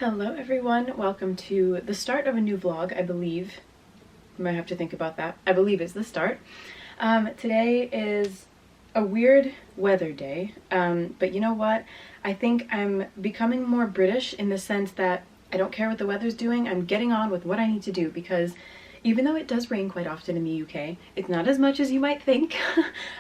Hello everyone, welcome to the start of a new vlog, I believe. I might have to think about that. I believe it's the start. Today is a weird weather day, but you know what? I think I'm becoming more British in the sense that I don't care what the weather's doing, I'm getting on with what I need to do because even though it does rain quite often in the UK, it's not as much as you might think.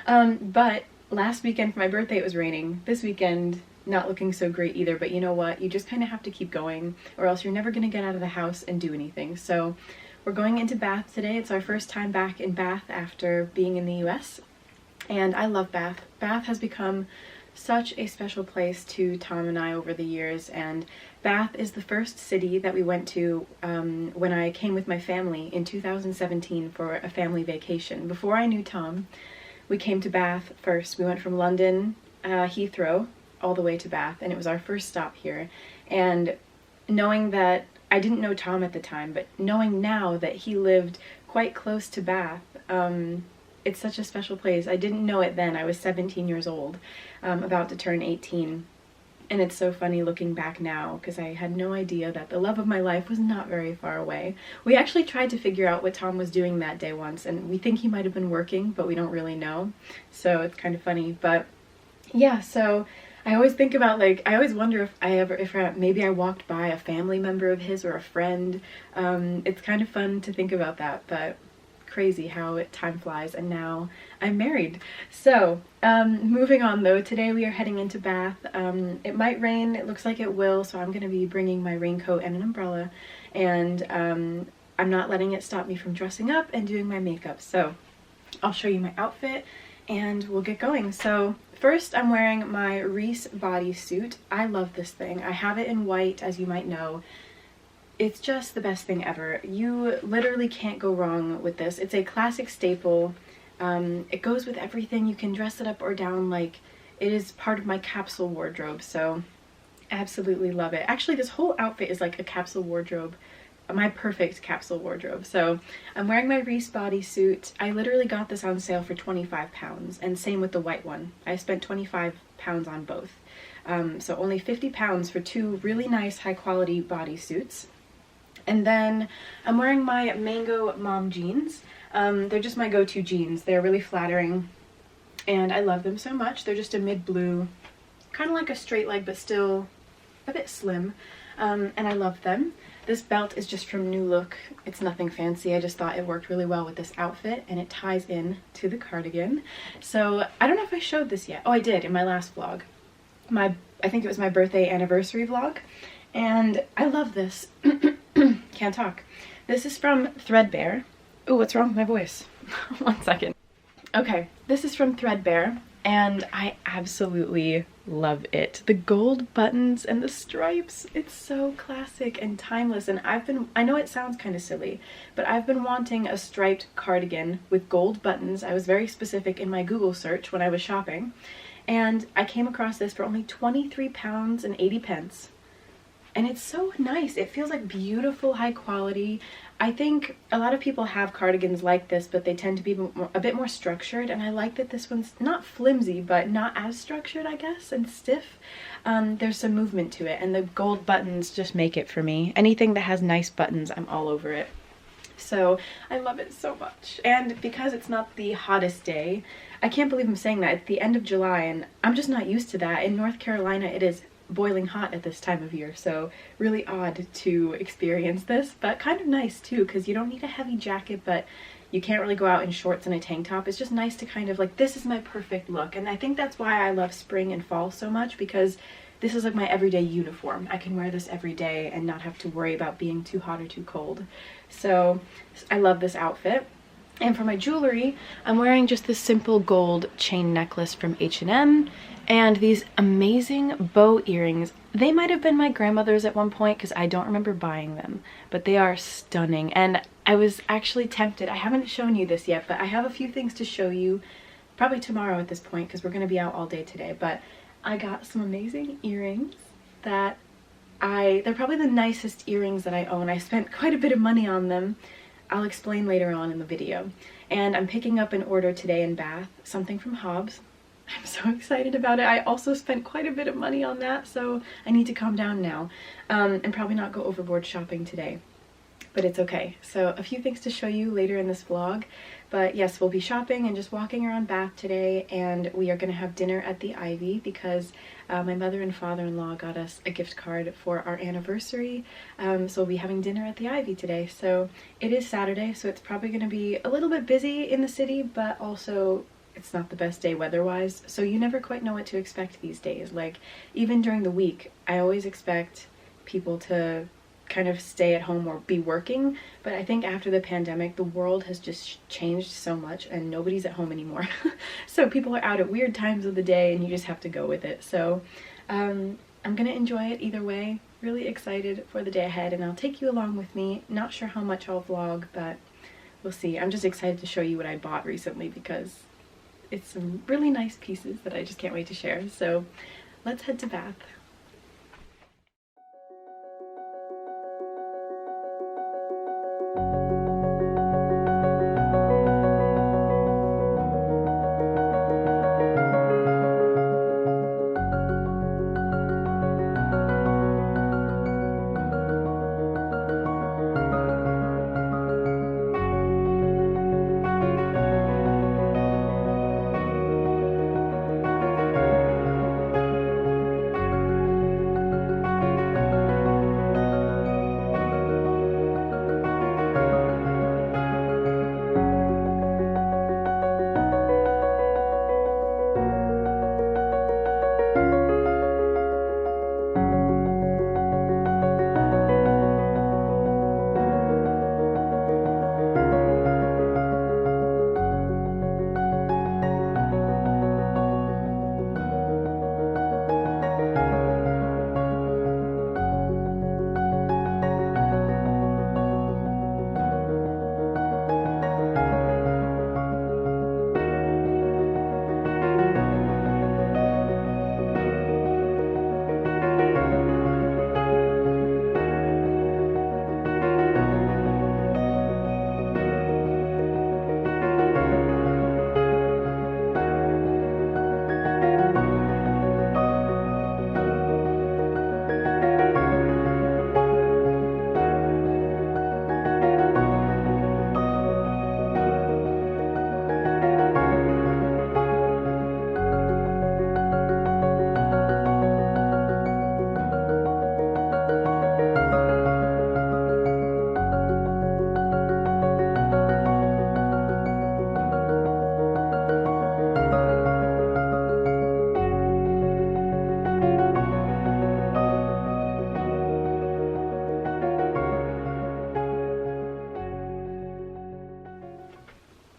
But last weekend for my birthday it was raining. This weekend not looking so great either, but you know what? You just kind of have to keep going or else you're never going to get out of the house and do anything. So we're going into Bath today. It's our first time back in Bath after being in the US, and I love Bath. Bath has become such a special place to Tom and I over the years, and Bath is the first city that we went to when I came with my family in 2017 for a family vacation. Before I knew Tom, we came to Bath first. We went from London, Heathrow, all the way to Bath, and it was our first stop here. And knowing that, I didn't know Tom at the time, but knowing now that he lived quite close to Bath, it's such a special place. I didn't know it then. I was 17 years old, about to turn 18. And it's so funny looking back now because I had no idea that the love of my life was not very far away. We actually tried to figure out what Tom was doing that day once, and we think he might have been working, but we don't really know. So it's kind of funny. But yeah, so I always think about, like, I always wonder if maybe I walked by a family member of his or a friend. It's kind of fun to think about that, but crazy how time flies, and now I'm married. So moving on though, today we are heading into Bath. It might rain, it looks like it will, so I'm going to be bringing my raincoat and an umbrella, and I'm not letting it stop me from dressing up and doing my makeup. So I'll show you my outfit and we'll get going. So first, I'm wearing my Reese bodysuit. I love this thing. I have it in white, as you might know. It's just the best thing ever. You literally can't go wrong with this. It's a classic staple. It goes with everything. You can dress it up or down. Like, it is part of my capsule wardrobe, so absolutely love it. Actually, this whole outfit is like a capsule wardrobe. My perfect capsule wardrobe. So I'm wearing my Reese bodysuit. I literally got this on sale for 25 pounds, and same with the white one. I spent 25 pounds on both. So only 50 pounds for two really nice high quality bodysuits. And then I'm wearing my Mango Mom jeans. They're just my go-to jeans. They're really flattering and I love them so much. They're just a mid-blue, kind of like a straight leg but still a bit slim, and I love them. This belt is just from New Look. It's nothing fancy. I just thought it worked really well with this outfit, and it ties in to the cardigan. So I don't know if I showed this yet. Oh, I did in my last vlog. I think it was my birthday anniversary vlog, and I love this. Can't talk. This is from Threadbare. Oh, what's wrong with my voice? One second. Okay, this is from Threadbare, and I absolutely love it. The gold buttons and the stripes, it's so classic and timeless, and I know it sounds kind of silly, but I've been wanting a striped cardigan with gold buttons. I was very specific in my Google search when I was shopping, and I came across this for only 23 pounds and 80 pence. And it's so nice. It feels like beautiful, high quality. I think a lot of people have cardigans like this, but they tend to be a bit more structured, and I like that this one's not flimsy, but not as structured, I guess, and stiff. There's some movement to it, and the gold buttons just make it for me. Anything that has nice buttons, I'm all over it. So I love it so much. And because it's not the hottest day, I can't believe I'm saying that. It's the end of July, and I'm just not used to that. In North Carolina, it is boiling hot at this time of year, so really odd to experience this, but kind of nice too, because you don't need a heavy jacket, but you can't really go out in shorts and a tank top. It's just nice to kind of like, this is my perfect look, and I think that's why I love spring and fall so much, because this is like my everyday uniform. I can wear this every day and not have to worry about being too hot or too cold. So I love this outfit. And for my jewelry, I'm wearing just this simple gold chain necklace from H&M and these amazing bow earrings. They might have been my grandmother's at one point because I don't remember buying them, but they are stunning. And I was actually tempted. I haven't shown you this yet, but I have a few things to show you probably tomorrow at this point because we're going to be out all day today. But I got some amazing earrings that they're probably the nicest earrings that I own. I spent quite a bit of money on them. I'll explain later on in the video. And I'm picking up an order today in Bath, something from Hobbs. I'm so excited about it. I also spent quite a bit of money on that, so I need to calm down now and probably not go overboard shopping today. But it's okay. So a few things to show you later in this vlog. But yes, we'll be shopping and just walking around Bath today, and we are going to have dinner at the Ivy because my mother and father-in-law got us a gift card for our anniversary. So we'll be having dinner at the Ivy today. So it is Saturday, so it's probably going to be a little bit busy in the city, but also it's not the best day weather-wise. So you never quite know what to expect these days. Like, even during the week, I always expect people to kind of stay at home or be working, but I think after the pandemic the world has just changed so much and nobody's at home anymore. So people are out at weird times of the day and you just have to go with it. So I'm gonna enjoy it either way. Really excited for the day ahead, and I'll take you along with me. Not sure how much I'll vlog, but we'll see. I'm just excited to show you what I bought recently because it's some really nice pieces that I just can't wait to share. So let's head to Bath.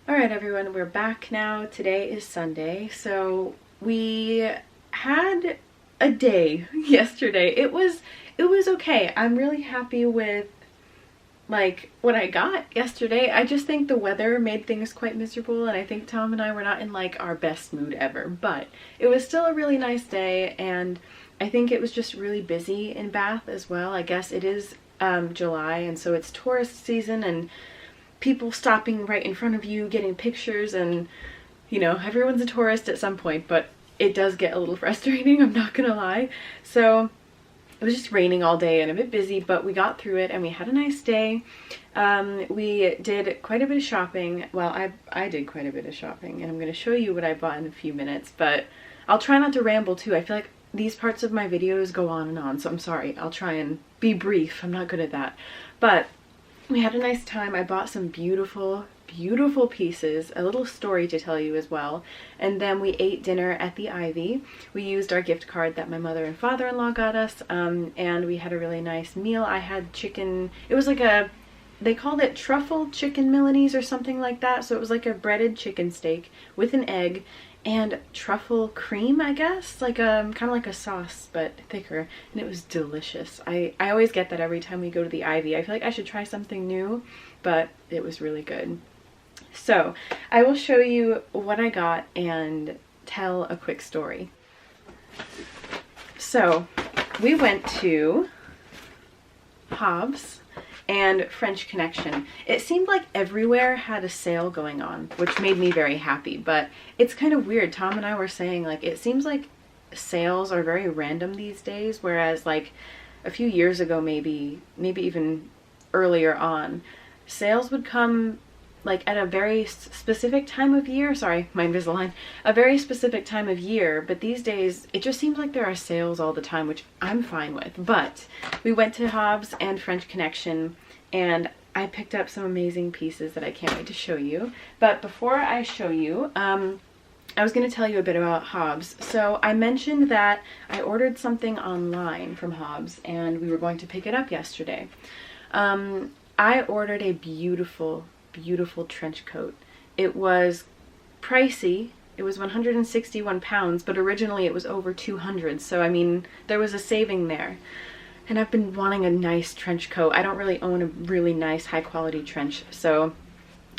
Alright everyone, we're back now. Today is Sunday, so we had a day yesterday. It was okay. I'm really happy with like what I got yesterday. I just think the weather made things quite miserable, and I think Tom and I were not in like our best mood ever, but it was still a really nice day, and I think it was just really busy in Bath as well. I guess it is July, and so it's tourist season and people stopping right in front of you, getting pictures, and you know, everyone's a tourist at some point, but it does get a little frustrating, I'm not gonna lie. So it was just raining all day and a bit busy, but we got through it and we had a nice day. We did quite a bit of shopping. Well, I did quite a bit of shopping, and I'm gonna show you what I bought in a few minutes, but I'll try not to ramble too. I feel like these parts of my videos go on and on, so I'm sorry. I'll try and be brief. I'm not good at that. But we had a nice time. I bought some beautiful, beautiful pieces, a little story to tell you as well. And then we ate dinner at the Ivy. We used our gift card that my mother and father-in-law got us, and we had a really nice meal. I had chicken, it was like a, they called it truffle chicken Milanese or something like that. So it was like a breaded chicken steak with an egg and truffle cream, I guess, like kind of like a sauce but thicker, and it was delicious. I always get that every time we go to the Ivy. I feel like I should try something new, but it was really good. So I will show you what I got and tell a quick story. So we went to Hobbs, and French Connection. It seemed like everywhere had a sale going on, which made me very happy, but it's kind of weird. Tom and I were saying, like, it seems like sales are very random these days, whereas like a few years ago, maybe even earlier on, sales would come like at a very specific time of year. Sorry, my Invisalign. A very specific time of year, but these days it just seems like there are sales all the time, which I'm fine with. But we went to Hobbs and French Connection, and I picked up some amazing pieces that I can't wait to show you. But before I show you, I was going to tell you a bit about Hobbs. So I mentioned that I ordered something online from Hobbs and we were going to pick it up yesterday. I ordered a beautiful, beautiful trench coat. It was pricey. It was 161 pounds, but originally it was over 200. So I mean, there was a saving there. And I've been wanting a nice trench coat. I don't really own a really nice high quality trench, so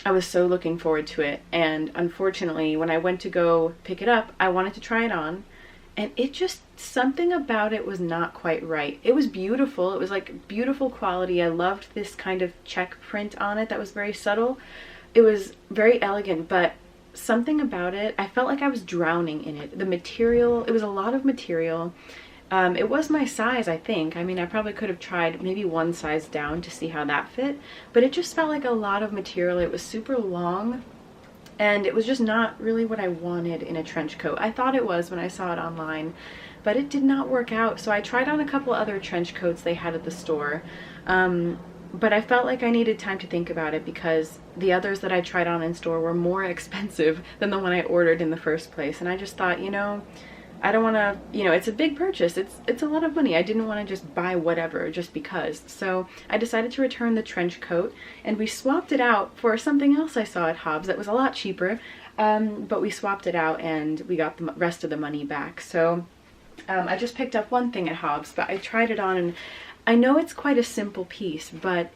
I was so looking forward to it. And unfortunately, when I went to go pick it up, I wanted to try it on, and it just, something about it was not quite right. It was beautiful. It was like beautiful quality. I loved this kind of check print on it that was very subtle. It was very elegant, but something about it, I felt like I was drowning in it. The material, it was a lot of material. It was my size, I think. I mean, I probably could have tried maybe one size down to see how that fit, but it just felt like a lot of material. It was super long, and it was just not really what I wanted in a trench coat. I thought it was when I saw it online, but it did not work out. So I tried on a couple other trench coats they had at the store, but I felt like I needed time to think about it because the others that I tried on in store were more expensive than the one I ordered in the first place. And I just thought, you know, I don't want to, you know, it's a big purchase. It's a lot of money. I didn't want to just buy whatever just because. So I decided to return the trench coat, and we swapped it out for something else I saw at Hobbs that was a lot cheaper. But we swapped it out and we got the rest of the money back. So I just picked up one thing at Hobbs, but I tried it on, and I know it's quite a simple piece, but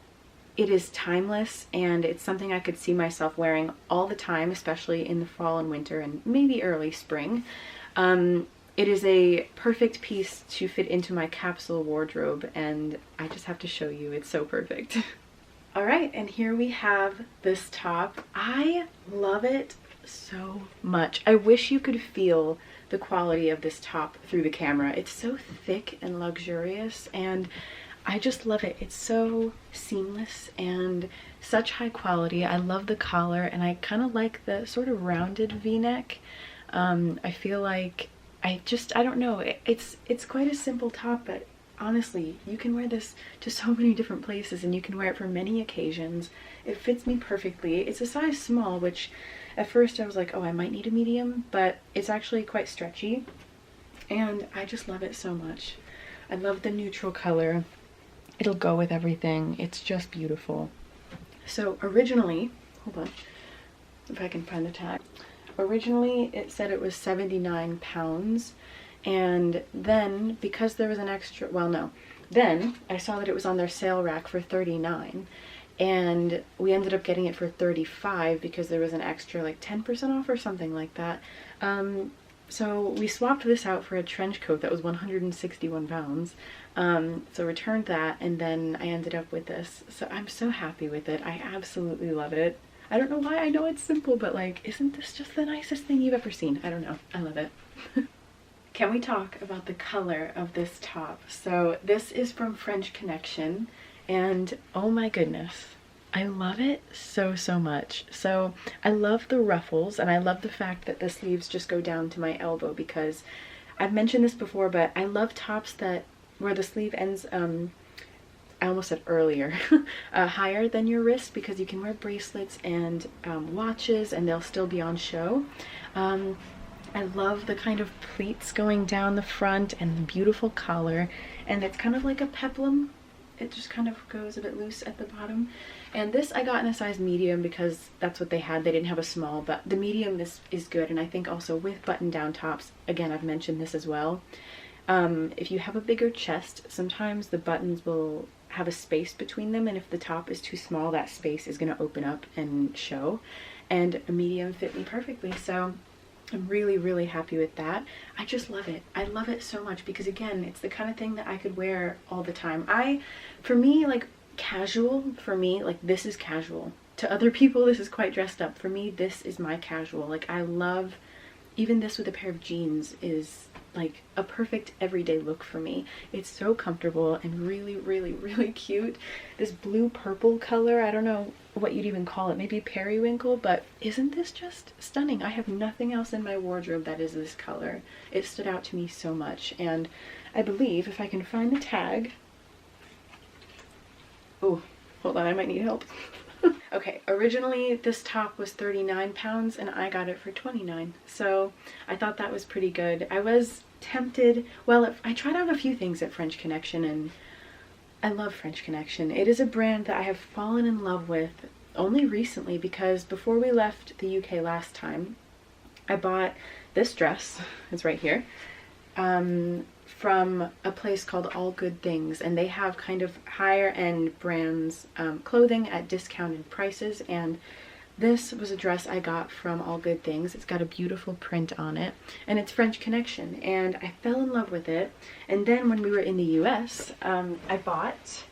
it is timeless, and it's something I could see myself wearing all the time, especially in the fall and winter and maybe early spring. It is a perfect piece to fit into my capsule wardrobe, and I just have to show you. It's so perfect. All right, and here we have this top. I love it so much. I wish you could feel the quality of this top through the camera. It's so thick and luxurious, and I just love it. It's so seamless and such high quality. I love the collar, and I kind of like the sort of rounded v-neck. I feel like I don't know, it's quite a simple top, but honestly, you can wear this to so many different places, and you can wear it for many occasions. It fits me perfectly. It's a size small, which at first I was like, oh, I might need a medium, but it's actually quite stretchy, and I just love it so much. I love the neutral color. It'll go with everything. It's just beautiful. So originally, hold on, if I can find the tag. Originally it said it was 79 pounds, and then because there was an extra, well, no, then I saw that it was on their sale rack for 39, and we ended up getting it for 35 because there was an extra like 10% off or something like that. So we swapped this out for a trench coat that was 161 pounds. So returned that, and then I ended up with this. So I'm so happy with it. I absolutely love it. I don't know why. I know it's simple, but like, isn't this just the nicest thing you've ever seen? I don't know. I love it. Can we talk about the color of this top? So this is from French Connection, and oh my goodness, I love it so, so much. So I love the ruffles, and I love the fact that the sleeves just go down to my elbow, because I've mentioned this before, but I love tops that where the sleeve ends, I almost said earlier, higher than your wrist, because you can wear bracelets and watches and they'll still be on show. I love the kind of pleats going down the front and the beautiful collar, and it's kind of like a peplum. It just kind of goes a bit loose at the bottom. And this I got in a size medium because that's what they had. They didn't have a small, but the medium is good. And I think also with button down tops, again, I've mentioned this as well. If you have a bigger chest, sometimes the buttons will have a space between them, and if the top is too small, that space is going to open up and show, and a medium fit me perfectly. So I'm really, really happy with that. I just love it. I love it so much because, again, it's the kind of thing that I could wear all the time. For me, like, casual for me. Like, this is casual. To other people, this is quite dressed up. For me, this is my casual. Like, I love, even this with a pair of jeans is like a perfect everyday look for me. It's so comfortable and really, really, really cute. This blue purple color, I don't know what you'd even call it, maybe periwinkle, but isn't this just stunning? I have nothing else in my wardrobe that is this color. It stood out to me so much, and I believe if I can find the tag, oh, hold on, I might need help. Okay, originally this top was 39 pounds and I got it for 29, so I thought that was pretty good. I was tempted, well, I tried out a few things at French Connection, and I love French Connection. It is a brand that I have fallen in love with only recently, because before we left the UK last time, I bought this dress, it's right here, from a place called All Good Things, and they have kind of higher end brands clothing at discounted prices, and this was a dress I got from All Good Things. It's got a beautiful print on it, and it's French Connection, and I fell in love with it. And then when we were in the US, I bought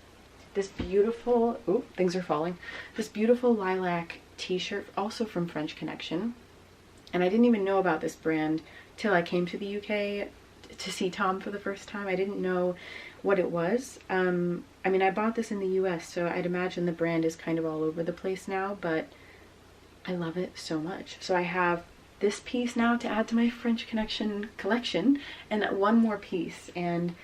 this beautiful, oh, things are falling, this beautiful lilac t-shirt, also from French Connection, and I didn't even know about this brand till I came to the UK to see Tom for the first time. I didn't know what it was. I mean, I bought this in the US, so I'd imagine the brand is kind of all over the place now, but I love it so much. So I have this piece now to add to my French Connection collection, and one more piece. And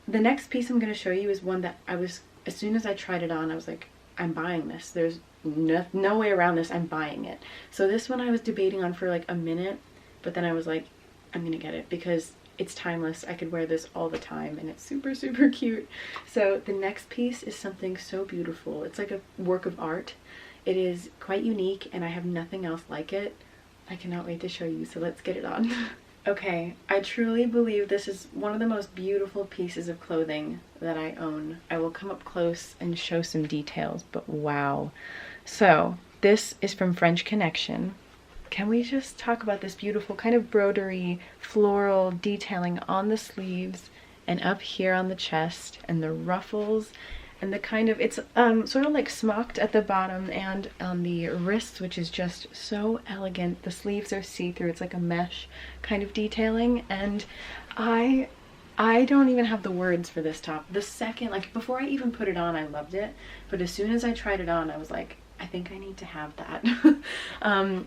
the next piece I'm going to show you is one that I was, as soon as I tried it on, I was like, I'm buying this. There's no way around this. I'm buying it. So this one I was debating on for like a minute, but then I was like, I'm gonna get it because it's timeless. I could wear this all the time and it's super, super cute. So the next piece is something so beautiful. It's like a work of art. It is quite unique and I have nothing else like it. I cannot wait to show you, so let's get it on. Okay, I truly believe this is one of the most beautiful pieces of clothing that I own. I will come up close and show some details, but wow. So this is from French Connection. Can we just talk about this beautiful kind of broderie floral detailing on the sleeves and up here on the chest, and the ruffles, and the kind of, it's sort of like smocked at the bottom and on the wrists, which is just so elegant. The sleeves are see-through. It's like a mesh kind of detailing, and I don't even have the words for this top. The second, like before I even put it on, I loved it, but as soon as I tried it on, I was like, I think I need to have that.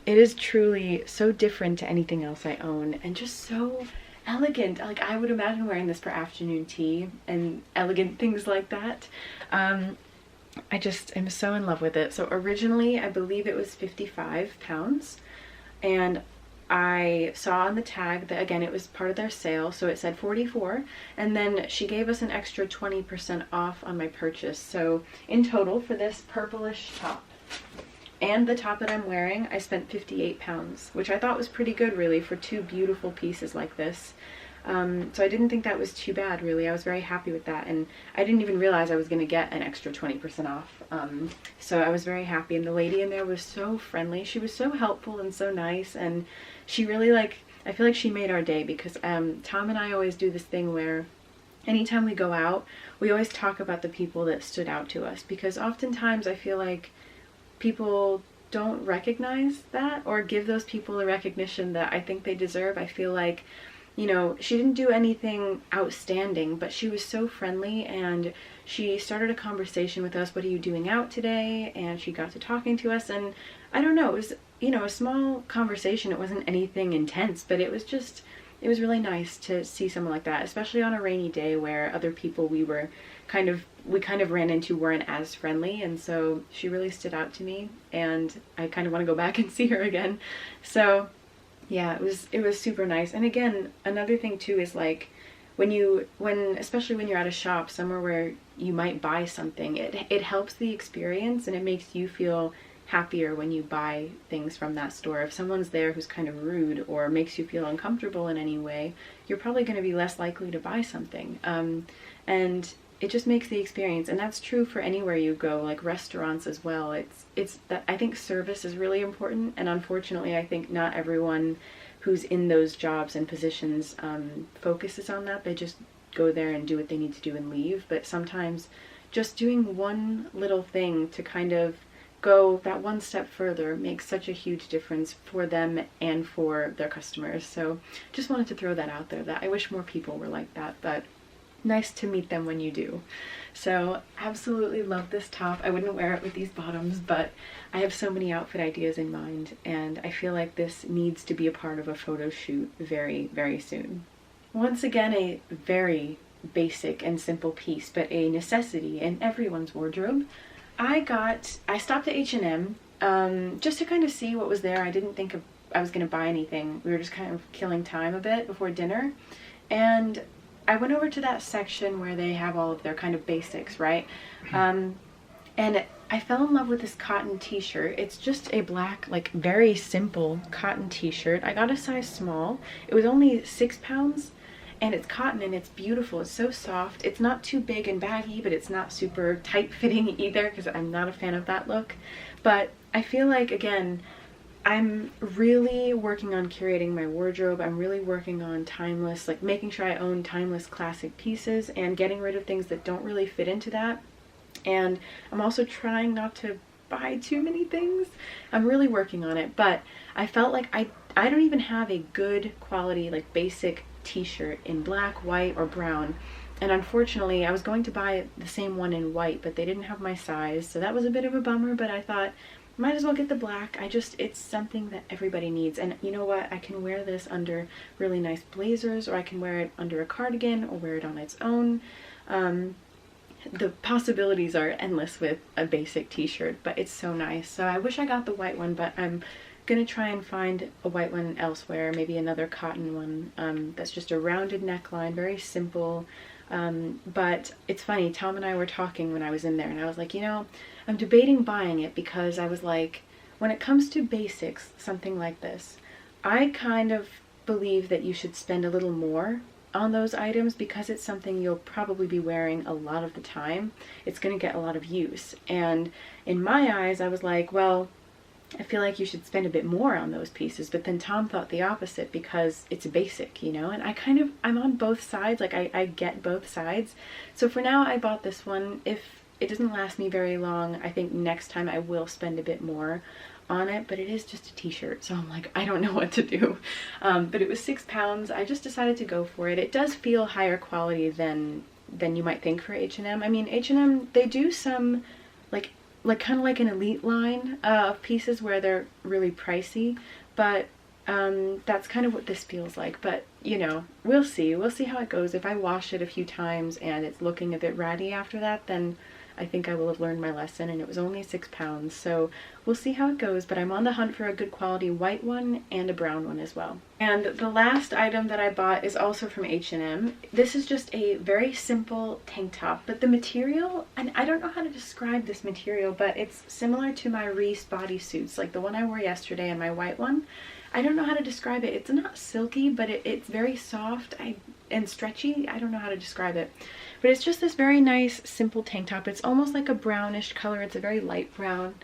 It is truly so different to anything else I own, and just so elegant. Like, I would imagine wearing this for afternoon tea and elegant things like that. I just am so in love with it. So originally, I believe it was 55 pounds, and I saw on the tag that, again, it was part of their sale, so it said 44, and then she gave us an extra 20% off on my purchase. So in total, for this purplish top and the top that I'm wearing, I spent 58 pounds, which I thought was pretty good, really, for two beautiful pieces like this. So I didn't think that was too bad, really. I was very happy with that, and I didn't even realize I was going to get an extra 20% off. So I was very happy, and the lady in there was so friendly. She was so helpful and so nice, and she really, like, I feel like she made our day, because Tom and I always do this thing where anytime we go out, we always talk about the people that stood out to us, because oftentimes I feel like people don't recognize that or give those people the recognition that I think they deserve. I feel like, you know, she didn't do anything outstanding, but she was so friendly, and she started a conversation with us. What are you doing out today? And she got to talking to us, and I don't know, it was, you know, a small conversation. It wasn't anything intense, but it was just, it was really nice to see someone like that, especially on a rainy day where other people we kind of ran into weren't as friendly, and so she really stood out to me, and I kind of want to go back and see her again. So yeah, it was super nice. And again, another thing too is, like, especially when you're at a shop somewhere where you might buy something, it helps the experience, and it makes you feel happier when you buy things from that store. If someone's there who's kind of rude or makes you feel uncomfortable in any way, you're probably going to be less likely to buy something. And it just makes the experience, and that's true for anywhere you go, like restaurants as well. It's that I think service is really important, and unfortunately I think not everyone who's in those jobs and positions focuses on that. They just go there and do what they need to do and leave. But sometimes just doing one little thing to kind of go that one step further makes such a huge difference for them and for their customers. So just wanted to throw that out there, that I wish more people were like that, but nice to meet them when you do. So absolutely love this top. I wouldn't wear it with these bottoms, but I have so many outfit ideas in mind, and I feel like this needs to be a part of a photo shoot very, very soon. Once again, a very basic and simple piece, but a necessity in everyone's wardrobe. I stopped at H&M just to kind of see what was there. I didn't think I was going to buy anything. We were just kind of killing time a bit before dinner, and I went over to that section where they have all of their kind of basics, right? And I fell in love with this cotton t-shirt. It's just a black, like very simple cotton t-shirt. I got a size small. It was only 6 pounds, and it's cotton and it's beautiful. It's so soft. It's not too big and baggy, but it's not super tight fitting either, because I'm not a fan of that look. But I feel like, again, I'm really working on curating my wardrobe. I'm really working on timeless, like making sure I own timeless classic pieces and getting rid of things that don't really fit into that. And I'm also trying not to buy too many things. I'm really working on it, but I felt like I don't even have a good quality, like basic t-shirt in black, white, or brown. And unfortunately, I was going to buy the same one in white, but they didn't have my size, so that was a bit of a bummer. But I thought, might as well get the black. It's something that everybody needs. And you know what? I can wear this under really nice blazers, or I can wear it under a cardigan, or wear it on its own. The possibilities are endless with a basic t-shirt, but it's so nice. So I wish I got the white one, but I'm gonna try and find a white one elsewhere, maybe another cotton one that's just a rounded neckline, very simple. But it's funny, Tom and I were talking when I was in there, and I was like, you know, I'm debating buying it, because I was like, when it comes to basics, something like this, I kind of believe that you should spend a little more on those items, because it's something you'll probably be wearing a lot of the time. It's going to get a lot of use. And in my eyes, I was like, well, I feel like you should spend a bit more on those pieces. But then Tom thought the opposite, because it's basic, you know, and I'm on both sides. Like I get both sides. So for now, I bought this one. If it doesn't last me very long, I think next time I will spend a bit more on it, but it is just a t-shirt, so I'm like, I don't know what to do. But it was 6 pounds. I just decided to go for it. It does feel higher quality than you might think for H&M. I mean, H&M, they do some like kind of like an elite line of pieces where they're really pricey, but that's kind of what this feels like. But you know, we'll see how it goes. If I wash it a few times and it's looking a bit ratty after that, then I think I will have learned my lesson, and it was only 6 pounds, so we'll see how it goes. But I'm on the hunt for a good quality white one and a brown one as well. And the last item that I bought is also from H&M. This is just a very simple tank top, but the material, and I don't know how to describe this material, but it's similar to my Reese bodysuits, like the one I wore yesterday and my white one. I don't know how to describe it. It's not silky, but it's very soft and stretchy. I don't know how to describe it. But it's just this very nice, simple tank top. It's almost like a brownish color. It's a very light brown,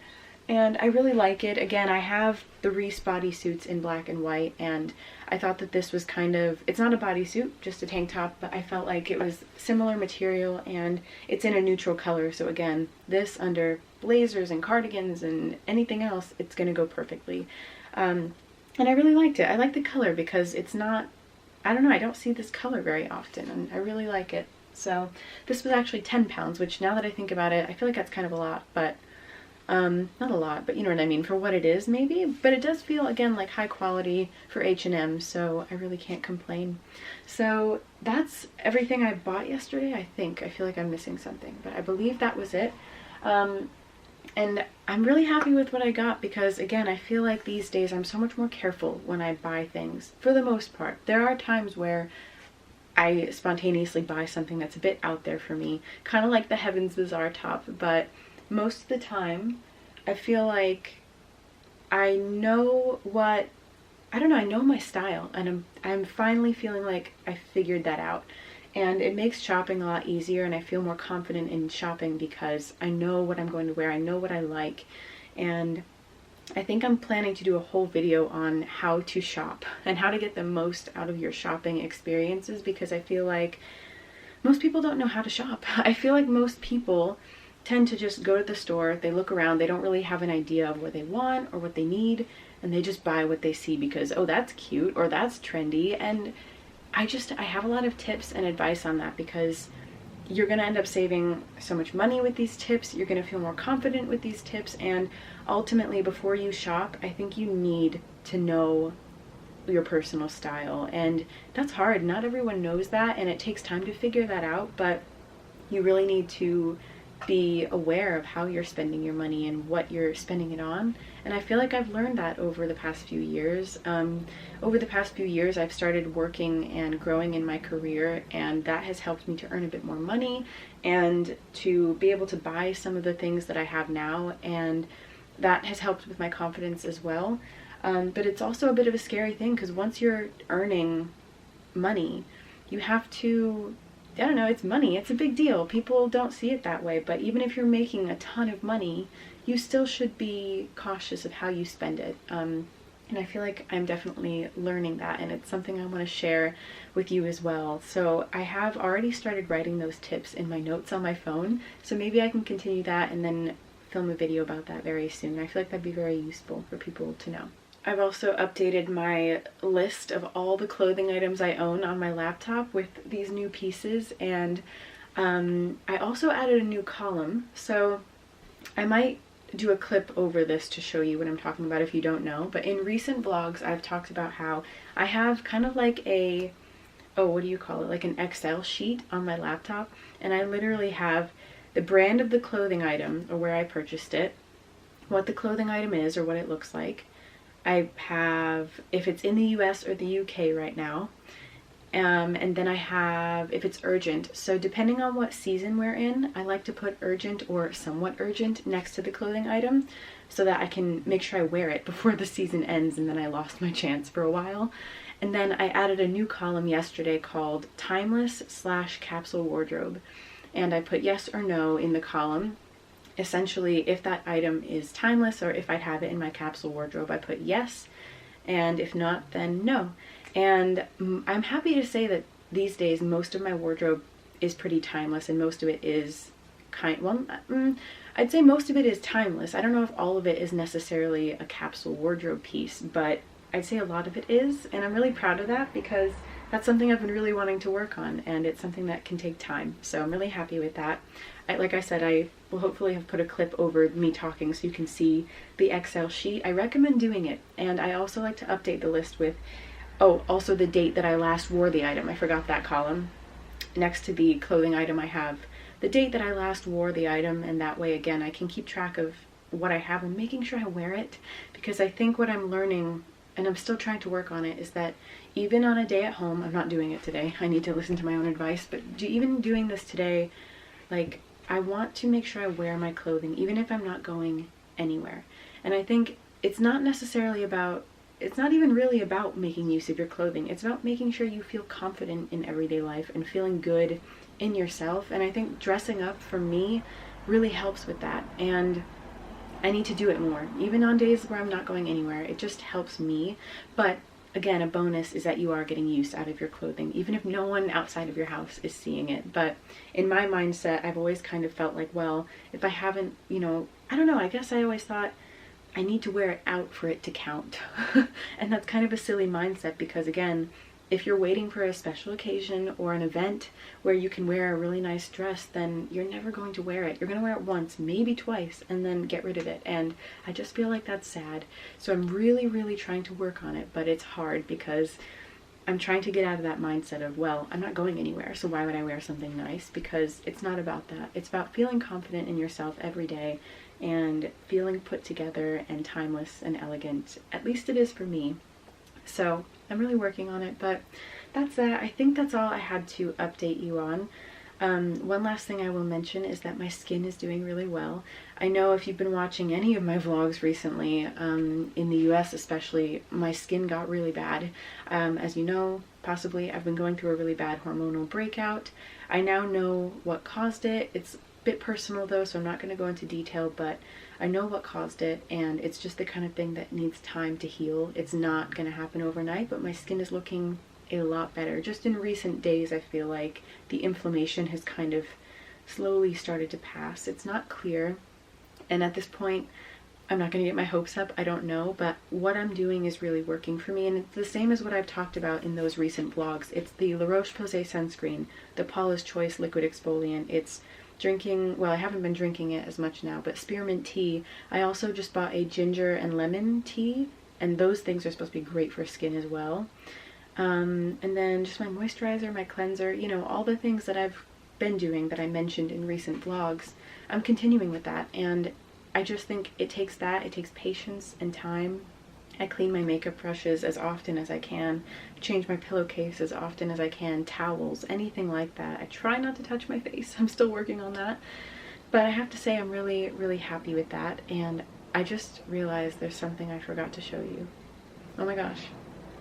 and I really like it. Again, I have the Reese bodysuits in black and white, and I thought that this was kind of, it's not a bodysuit, just a tank top, but I felt like it was similar material, and it's in a neutral color. So again, this under blazers and cardigans and anything else, it's gonna go perfectly. And I really liked it. I like the color because it's not, I don't know, I don't see this color very often, and I really like it. So this was actually 10 pounds, which now that I think about it, I feel like that's kind of a lot, but not a lot, but you know what I mean, for what it is maybe. But it does feel, again, like high quality for H&M, so I really can't complain. So that's everything I bought yesterday, I think. I feel like I'm missing something, but I believe that was it. And I'm really happy with what I got, because again, I feel like these days I'm so much more careful when I buy things, for the most part. There are times where I spontaneously buy something that's a bit out there for me, kind of like the Heaven's Bazaar top, but most of the time I feel like I know what, I don't know, I know my style, and I'm finally feeling like I figured that out. And it makes shopping a lot easier, and I feel more confident in shopping because I know what I'm going to wear, I know what I like. And I think I'm planning to do a whole video on how to shop and how to get the most out of your shopping experiences, because I feel like most people don't know how to shop. I feel like most people tend to just go to the store, they look around, they don't really have an idea of what they want or what they need, and they just buy what they see because, oh, that's cute or that's trendy. And I have a lot of tips and advice on that, because you're going to end up saving so much money with these tips. You're going to feel more confident with these tips. And ultimately, before you shop, I think you need to know your personal style. And that's hard. Not everyone knows that, and it takes time to figure that out. But you really need to be aware of how you're spending your money and what you're spending it on. And I feel like I've learned that over the past few years. Over the past few years, I've started working and growing in my career, and that has helped me to earn a bit more money and to be able to buy some of the things that I have now, and that has helped with my confidence as well. But it's also a bit of a scary thing, because once you're earning money, you have to, I don't know, it's money. It's a big deal. People don't see it that way, but even if you're making a ton of money, you still should be cautious of how you spend it. And I feel like I'm definitely learning that, and it's something I want to share with you as well. So I have already started writing those tips in my notes on my phone, so maybe I can continue that and then film a video about that very soon. I feel like that'd be very useful for people to know. I've also updated my list of all the clothing items I own on my laptop with these new pieces, and I also added a new column. So I might do a clip over this to show you what I'm talking about if you don't know, but in recent vlogs I've talked about how I have kind of like a, oh, what do you call it, like an Excel sheet on my laptop, and I literally have the brand of the clothing item or where I purchased it, what the clothing item is or what it looks like. I have if it's in the US or the UK right now, and then I have if it's urgent. So depending on what season we're in, I like to put urgent or somewhat urgent next to the clothing item so that I can make sure I wear it before the season ends and then I lost my chance for a while. And then I added a new column yesterday called Timeless/Capsule Wardrobe, and I put yes or no in the column. Essentially, if that item is timeless or if I'd have it in my capsule wardrobe, I put yes, and if not, then no. And I'm happy to say that these days most of my wardrobe is pretty timeless, and most of it is I'd say most of it is timeless. I don't know if all of it is necessarily a capsule wardrobe piece, but I'd say a lot of it is, and I'm really proud of that because that's something I've been really wanting to work on, and it's something that can take time. So I'm really happy with that. Like I said, I will hopefully have put a clip over me talking so you can see the Excel sheet. I recommend doing it, and I also like to update the list with, oh, also the date that I last wore the item. I forgot that column. Next to the clothing item I have the date that I last wore the item, and that way again I can keep track of what I have and making sure I wear it, because I think what I'm learning, and I'm still trying to work on it, is that even on a day at home, I'm not doing it today, I need to listen to my own advice, but even doing this today, like, I want to make sure I wear my clothing even if I'm not going anywhere. And I think it's not necessarily about, it's not even really about making use of your clothing. It's about making sure you feel confident in everyday life and feeling good in yourself. And I think dressing up for me really helps with that. And I need to do it more. Even on days where I'm not going anywhere, it just helps me. But again, a bonus is that you are getting use out of your clothing, even if no one outside of your house is seeing it. But in my mindset, I've always kind of felt like, well, if I haven't, you know, I don't know, I guess I always thought I need to wear it out for it to count. And that's kind of a silly mindset, because again, if you're waiting for a special occasion or an event where you can wear a really nice dress, then you're never going to wear it. You're going to wear it once, maybe twice, and then get rid of it. And I just feel like that's sad. So I'm really, really trying to work on it, but it's hard because I'm trying to get out of that mindset of, well, I'm not going anywhere, so why would I wear something nice? Because it's not about that. It's about feeling confident in yourself every day and feeling put together and timeless and elegant. At least it is for me. So I'm really working on it, but that's that. I think that's all I had to update you on. One last thing I will mention is that my skin is doing really well. I know if you've been watching any of my vlogs recently, in the US especially, my skin got really bad. As you know, possibly, I've been going through a really bad hormonal breakout. I now know what caused it. It's a bit personal though, so I'm not going to go into detail, but I know what caused it, and it's just the kind of thing that needs time to heal. It's not going to happen overnight, but my skin is looking a lot better. Just in recent days, I feel like the inflammation has kind of slowly started to pass. It's not clear, and at this point, I'm not going to get my hopes up, I don't know, but what I'm doing is really working for me, and it's the same as what I've talked about in those recent vlogs. It's the La Roche-Posay sunscreen, the Paula's Choice liquid exfoliant. It's drinking, well, I haven't been drinking it as much now, but spearmint tea. I also just bought a ginger and lemon tea, and those things are supposed to be great for skin as well. And then just my moisturizer, my cleanser, you know, all the things that I've been doing that I mentioned in recent vlogs. I'm continuing with that, and I just think it takes patience and time. I clean my makeup brushes as often as I can, change my pillowcase as often as I can, towels, anything like that. I try not to touch my face. I'm still working on that. But I have to say I'm really, really happy with that. And I just realized there's something I forgot to show you. Oh my gosh.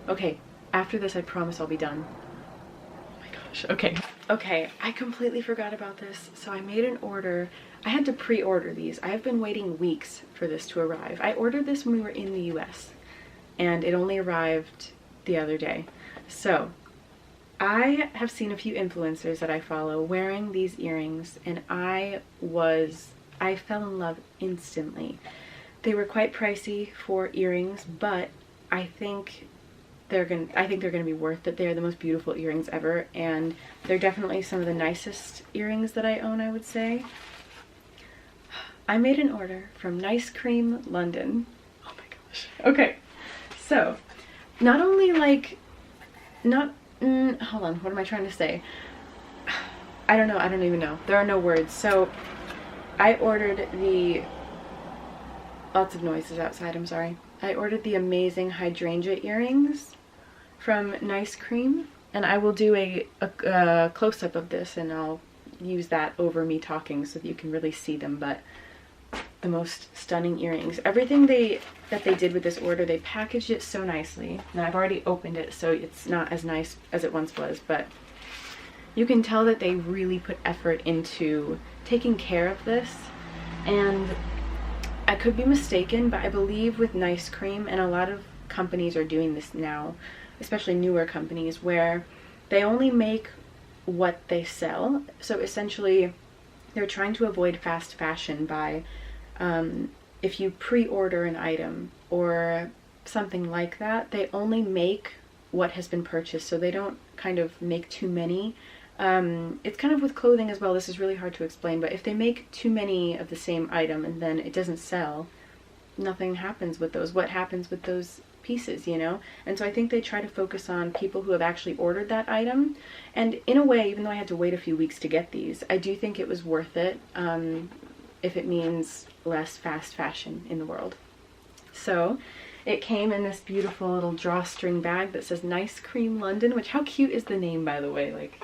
Okay, after this I promise I'll be done. Oh my gosh, okay. Okay, I completely forgot about this. So I made an order. I had to pre-order these. I've been waiting weeks for this to arrive. I ordered this when we were in the US, and it only arrived the other day. So I have seen a few influencers that I follow wearing these earrings, and I fell in love instantly. They were quite pricey for earrings, but I think they're gonna be worth it. They're the most beautiful earrings ever, and they're definitely some of the nicest earrings that I own, I would say. I made an order from Nice Cream London. Oh my gosh. Okay, so not only like, hold on, what am I trying to say? I don't know, I don't even know. There are no words. So I ordered lots of noises outside, I'm sorry. I ordered the amazing hydrangea earrings from Nice Cream, and I will do a close-up of this, and I'll use that over me talking so that you can really see them. But the most stunning earrings. Everything that they did with this order, they packaged it so nicely. Now I've already opened it, so it's not as nice as it once was, but you can tell that they really put effort into taking care of this. And I could be mistaken, but I believe with Nice Cream, and a lot of companies are doing this now, especially newer companies, where they only make what they sell. So essentially they're trying to avoid fast fashion by if you pre-order an item or something like that, they only make what has been purchased, so they don't kind of make too many. It's kind of with clothing as well. This is really hard to explain, but if they make too many of the same item and then it doesn't sell, nothing happens with those. What happens with those pieces, you know? And so I think they try to focus on people who have actually ordered that item. And in a way, even though I had to wait a few weeks to get these, I do think it was worth it, if it means less fast fashion in the world. So it came in this beautiful little drawstring bag that says Nice Cream London, which, how cute is the name, by the way? Like,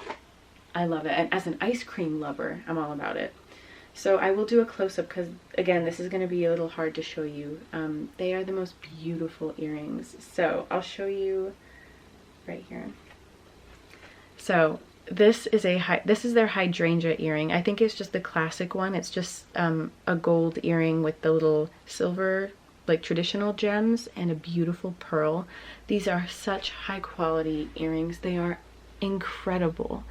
I love it. And as an ice cream lover, I'm all about it. So I will do a close-up because, again, this is going to be a little hard to show you. They are the most beautiful earrings. So I'll show you right here. So this is their hydrangea earring. I think it's just the classic one. It's just a gold earring with the little silver, like traditional gems, and a beautiful pearl. These are such high quality earrings. They are incredible.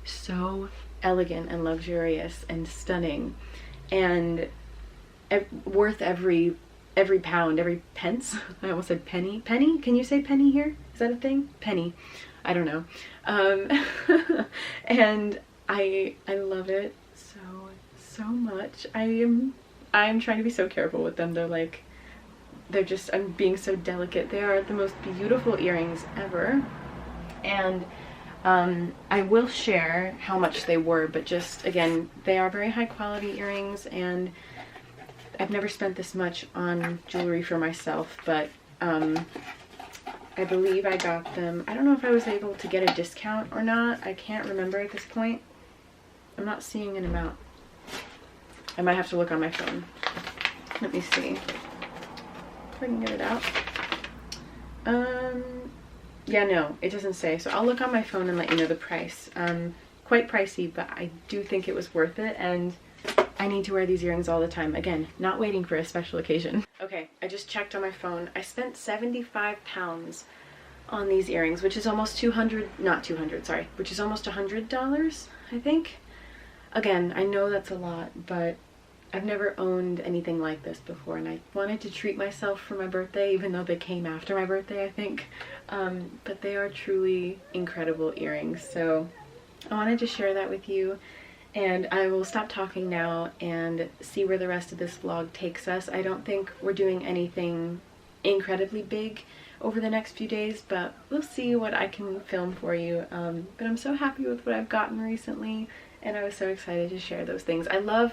So elegant and luxurious and stunning, and worth every pound, every pence. I almost said penny. Penny? Can you say penny here? Is that a thing? Penny. I don't know. And I love it so much. I'm trying to be so careful with them. I'm being so delicate. They are the most beautiful earrings ever. And I will share how much they were, but just, again, they are very high quality earrings, and I've never spent this much on jewelry for myself, but I believe I got them. I don't know if I was able to get a discount or not. I can't remember at this point. I'm not seeing an amount. I might have to look on my phone. Let me see if I can get it out. Yeah, no, it doesn't say. So I'll look on my phone and let you know the price. Quite pricey, but I do think it was worth it, and I need to wear these earrings all the time. Again, not waiting for a special occasion. Okay, I just checked on my phone. I spent £75 on these earrings, which is almost 200, not 200, sorry, which is almost $100, I think. Again, I know that's a lot, but I've never owned anything like this before, and I wanted to treat myself for my birthday, even though they came after my birthday, I think. But they are truly incredible earrings, so I wanted to share that with you. And I will stop talking now and see where the rest of this vlog takes us. I don't think we're doing anything incredibly big over the next few days, but we'll see what I can film for you. But I'm so happy with what I've gotten recently, and I was so excited to share those things. I love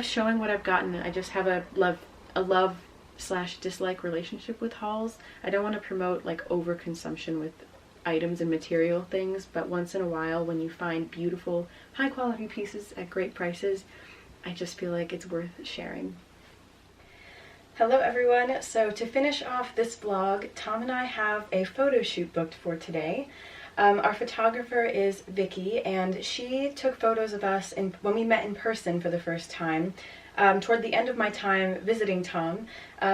showing what I've gotten. I just have a love/dislike relationship with hauls. I don't want to promote like overconsumption with items and material things, but once in a while when you find beautiful, high quality pieces at great prices, I just feel like it's worth sharing. Hello everyone, so to finish off this vlog, Tom and I have a photo shoot booked for today. Our photographer is Vicky, and she took photos of us when we met in person for the first time. Toward the end of my time visiting Tom,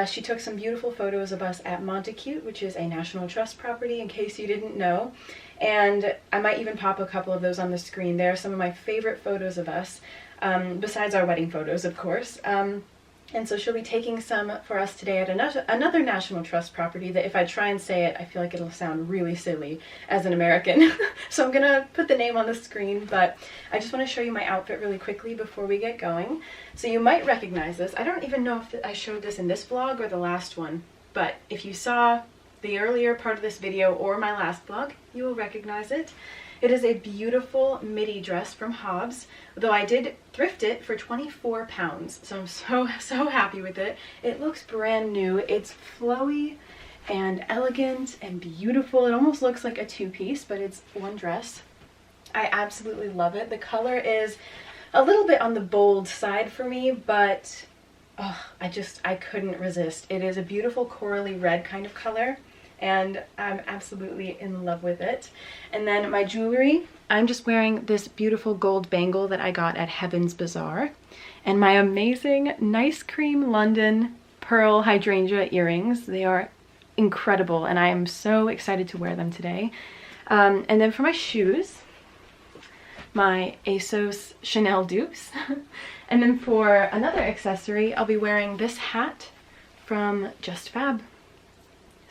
she took some beautiful photos of us at Montecute, which is a National Trust property, in case you didn't know. And I might even pop a couple of those on the screen. They're some of my favorite photos of us, besides our wedding photos, of course. And so she'll be taking some for us today at another National Trust property that if I try and say it, I feel like it'll sound really silly as an American. So I'm gonna put the name on the screen, but I just want to show you my outfit really quickly before we get going. So you might recognize this. I don't even know if I showed this in this vlog or the last one, but if you saw the earlier part of this video or my last vlog, you will recognize it. It is a beautiful midi dress from Hobbs, though I did thrift it for 24 pounds, so I'm so happy with it. It looks brand new. It's flowy and elegant and beautiful. It almost looks like a two-piece, but it's one dress. I absolutely love it. The color is a little bit on the bold side for me, but I couldn't resist. It is a beautiful corally red kind of color, and I'm absolutely in love with it. And then my jewelry, I'm just wearing this beautiful gold bangle that I got at Heaven's Bazaar, and my amazing Nice Cream London pearl hydrangea earrings. They are incredible, and I am so excited to wear them today. And then for my shoes, my ASOS Chanel dupes. And then for another accessory, I'll be wearing this hat from Just Fab.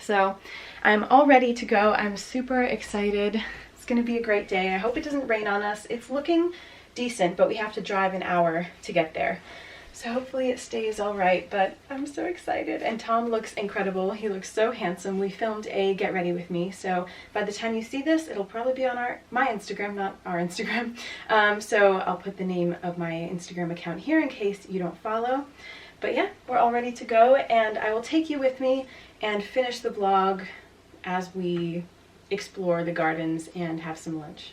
So I'm all ready to go. I'm super excited. It's gonna be a great day. I hope it doesn't rain on us. It's looking decent, but we have to drive an hour to get there. So hopefully it stays all right, but I'm so excited. And Tom looks incredible. He looks so handsome. We filmed a get ready with me, so by the time you see this, it'll probably be on my Instagram, not our Instagram. So I'll put the name of my Instagram account here in case you don't follow. But yeah, we're all ready to go, and I will take you with me and finish the vlog as we explore the gardens and have some lunch.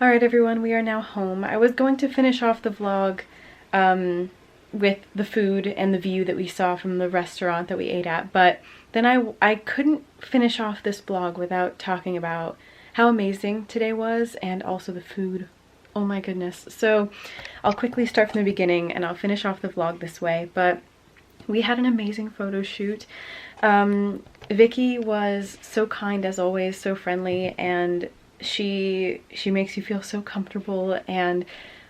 Alright everyone, we are now home. I was going to finish off the vlog with the food and the view that we saw from the restaurant that we ate at, but then I couldn't finish off this vlog without talking about how amazing today was and also the food. Oh my goodness. So I'll quickly start from the beginning and I'll finish off the vlog this way, but we had an amazing photo shoot. Vicky was so kind as always, so friendly, and she makes you feel so comfortable, and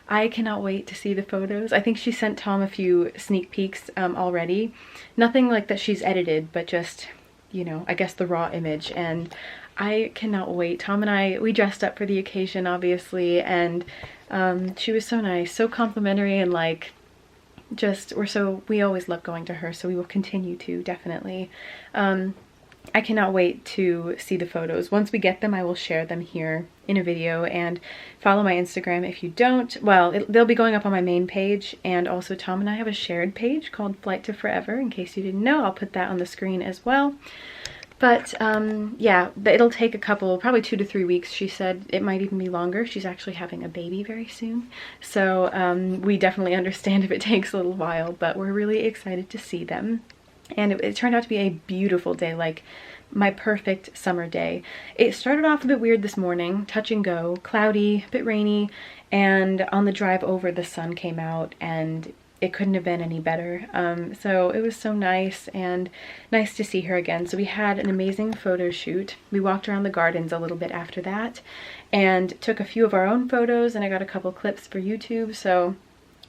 I cannot wait to see the photos. I think she sent Tom a few sneak peeks already. Nothing like that she's edited, but just, you know, I guess the raw image, and I cannot wait. Tom and I, we dressed up for the occasion obviously, and she was so nice, so complimentary, and like just we always love going to her, so we will continue to, definitely. I cannot wait to see the photos. Once we get them, I will share them here in a video, and follow my Instagram if you don't. Well, they'll be going up on my main page, and also Tom and I have a shared page called Flight to Forever, in case you didn't know. I'll put that on the screen as well. But yeah, it'll take a couple, probably 2 to 3 weeks. She said it might even be longer. She's actually having a baby very soon. So we definitely understand if it takes a little while, but we're really excited to see them. And it turned out to be a beautiful day, like my perfect summer day. It started off a bit weird this morning, touch and go, cloudy, a bit rainy, and on the drive over the sun came out and it couldn't have been any better. So it was so nice, and nice to see her again. So we had an amazing photo shoot. We walked around the gardens a little bit after that and took a few of our own photos, and I got a couple clips for YouTube. So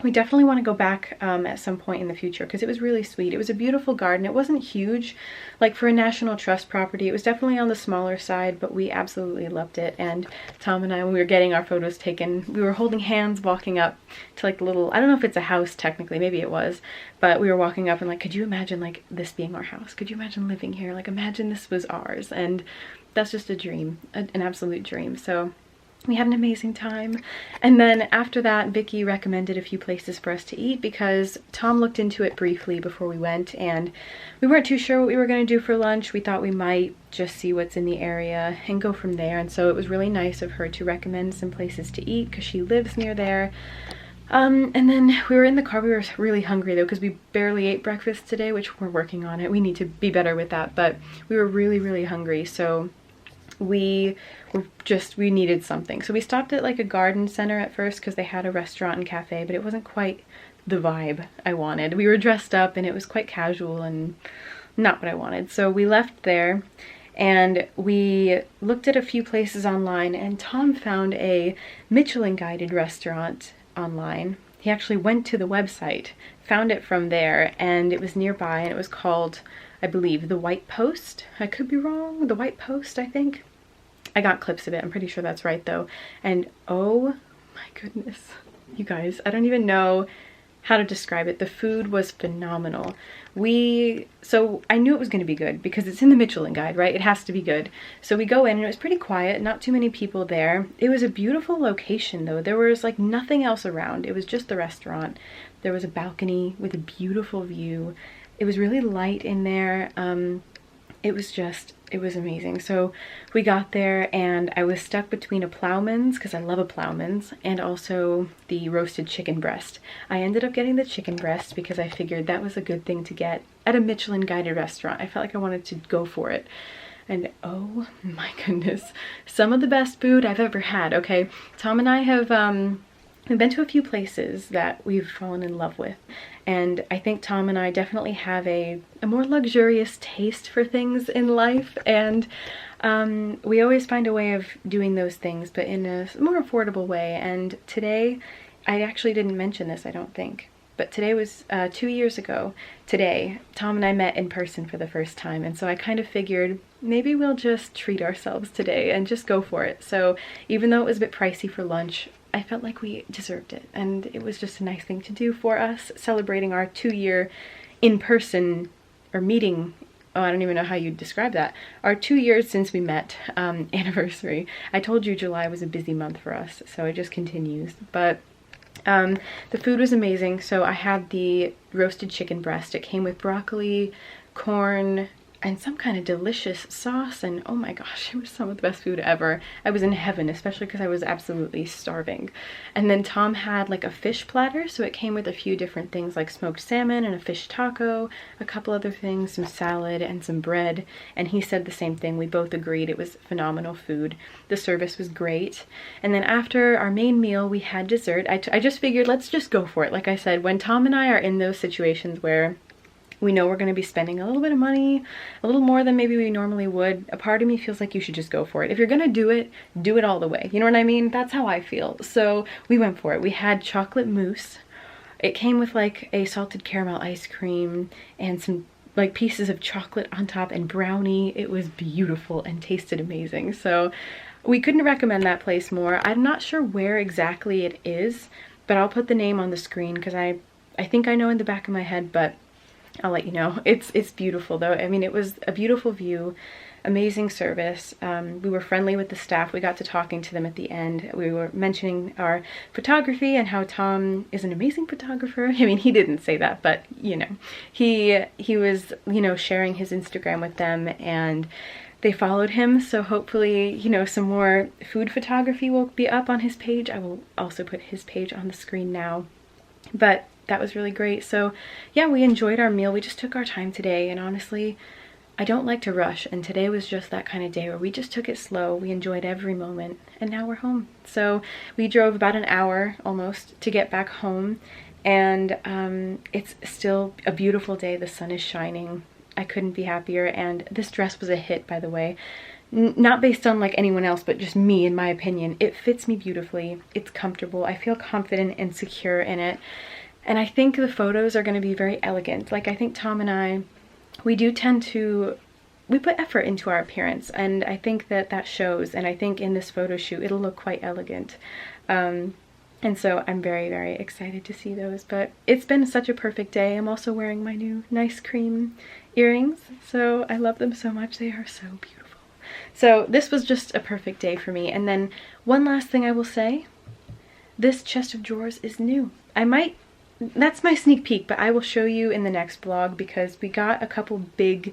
we definitely want to go back at some point in the future, because it was really sweet. It was a beautiful garden. It wasn't huge, like for a National Trust property. It was definitely on the smaller side, but we absolutely loved it. And Tom and I, when we were getting our photos taken, we were holding hands walking up to like the little, I don't know if it's a house technically, maybe it was, but we were walking up and like, could you imagine like this being our house? Could you imagine living here? Like imagine this was ours. And that's just a dream, an absolute dream. So we had an amazing time. And then after that, Vicky recommended a few places for us to eat, because Tom looked into it briefly before we went, and we weren't too sure what we were going to do for lunch. We thought we might just see what's in the area and go from there. And so it was really nice of her to recommend some places to eat, because she lives near there. And then we were in the car. We were really hungry though, because we barely ate breakfast today, which we're working on it. We need to be better with that, but we were really, really hungry. So we needed something. So we stopped at like a garden center at first, because they had a restaurant and cafe, but it wasn't quite the vibe I wanted. We were dressed up and it was quite casual and not what I wanted. So we left there and we looked at a few places online, and Tom found a Michelin guided restaurant online. He actually went to the website, found it from there, and it was nearby, and it was called, I believe, the White Post. I could be wrong. The White Post, I think. I got clips of it. I'm pretty sure that's right though. And oh my goodness, you guys, I don't even know how to describe it. The food was phenomenal. So I knew it was going to be good because it's in the Michelin guide, right? It has to be good. So we go in and it was pretty quiet, not too many people there. It was a beautiful location though. There was like nothing else around. It was just the restaurant. There was a balcony with a beautiful view. It was really light in there. It was amazing. So we got there and I was stuck between a Plowman's, because I love a Plowman's, and also the roasted chicken breast. I ended up getting the chicken breast because I figured that was a good thing to get at a Michelin guided restaurant. I felt like I wanted to go for it. And oh my goodness, some of the best food I've ever had. Okay, Tom and I have we've been to a few places that we've fallen in love with, and I think Tom and I definitely have a more luxurious taste for things in life, and we always find a way of doing those things, but in a more affordable way. And today, I actually didn't mention this, I don't think, but today was 2 years ago today, Tom and I met in person for the first time, and so I kind of figured maybe we'll just treat ourselves today and just go for it. So even though it was a bit pricey for lunch, I felt like we deserved it, and it was just a nice thing to do for us, celebrating our 2-year in-person, or meeting, oh, I don't even know how you'd describe that, our 2 years since we met anniversary. I told you July was a busy month for us, so it just continues. But the food was amazing. So I had the roasted chicken breast. It came with broccoli, corn, and some kind of delicious sauce, and oh my gosh, it was some of the best food ever. I was in heaven, especially because I was absolutely starving. And then Tom had like a fish platter, so it came with a few different things like smoked salmon and a fish taco, a couple other things, some salad and some bread, and he said the same thing. We both agreed it was phenomenal food. The service was great. And then after our main meal, we had dessert. I just figured, let's just go for it. Like I said, when Tom and I are in those situations where we know we're going to be spending a little bit of money, a little more than maybe we normally would, a part of me feels like you should just go for it. If you're going to do it all the way. You know what I mean? That's how I feel. So we went for it. We had chocolate mousse. It came with like a salted caramel ice cream and some like pieces of chocolate on top and brownie. It was beautiful and tasted amazing. So we couldn't recommend that place more. I'm not sure where exactly it is, but I'll put the name on the screen because I think I know in the back of my head, but I'll let you know. It's beautiful though. I mean, it was a beautiful view, amazing service. We were friendly with the staff. We got to talking to them at the end. We were mentioning our photography and how Tom is an amazing photographer. I mean, he didn't say that, but you know, he was, you know, sharing his Instagram with them, and they followed him. So hopefully, you know, some more food photography will be up on his page. I will also put his page on the screen now. But that was really great. So yeah, we enjoyed our meal. We just took our time today, and honestly, I don't like to rush, and today was just that kind of day where we just took it slow. We enjoyed every moment, and now we're home. So we drove about an hour almost to get back home, and it's still a beautiful day. The sun is shining. I couldn't be happier, and this dress was a hit, by the way. Not based on like anyone else, but just me, in my opinion. It fits me beautifully. It's comfortable. I feel confident and secure in it. And I think the photos are going to be very elegant. Like, I think Tom and I, we put effort into our appearance, and I think that shows. And I think in this photo shoot, it'll look quite elegant. And so I'm very, very excited to see those. But it's been such a perfect day. I'm also wearing my new nice cream earrings. So I love them so much. They are so beautiful. So this was just a perfect day for me. And then one last thing I will say, this chest of drawers is new. That's my sneak peek, but I will show you in the next vlog because we got a couple big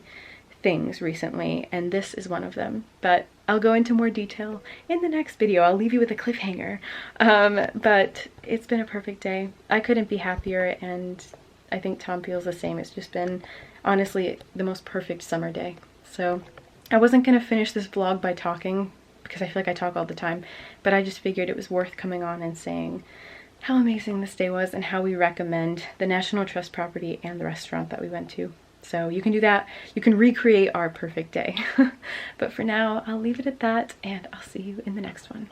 things recently, and this is one of them. But I'll go into more detail in the next video. I'll leave you with a cliffhanger. But it's been a perfect day. I couldn't be happier, and I think Tom feels the same. It's just been, honestly, the most perfect summer day. So I wasn't going to finish this vlog by talking because I feel like I talk all the time, but I just figured it was worth coming on and saying how amazing this day was and how we recommend the National Trust property and the restaurant that we went to. So you can do that. You can recreate our perfect day. But for now, I'll leave it at that, and I'll see you in the next one.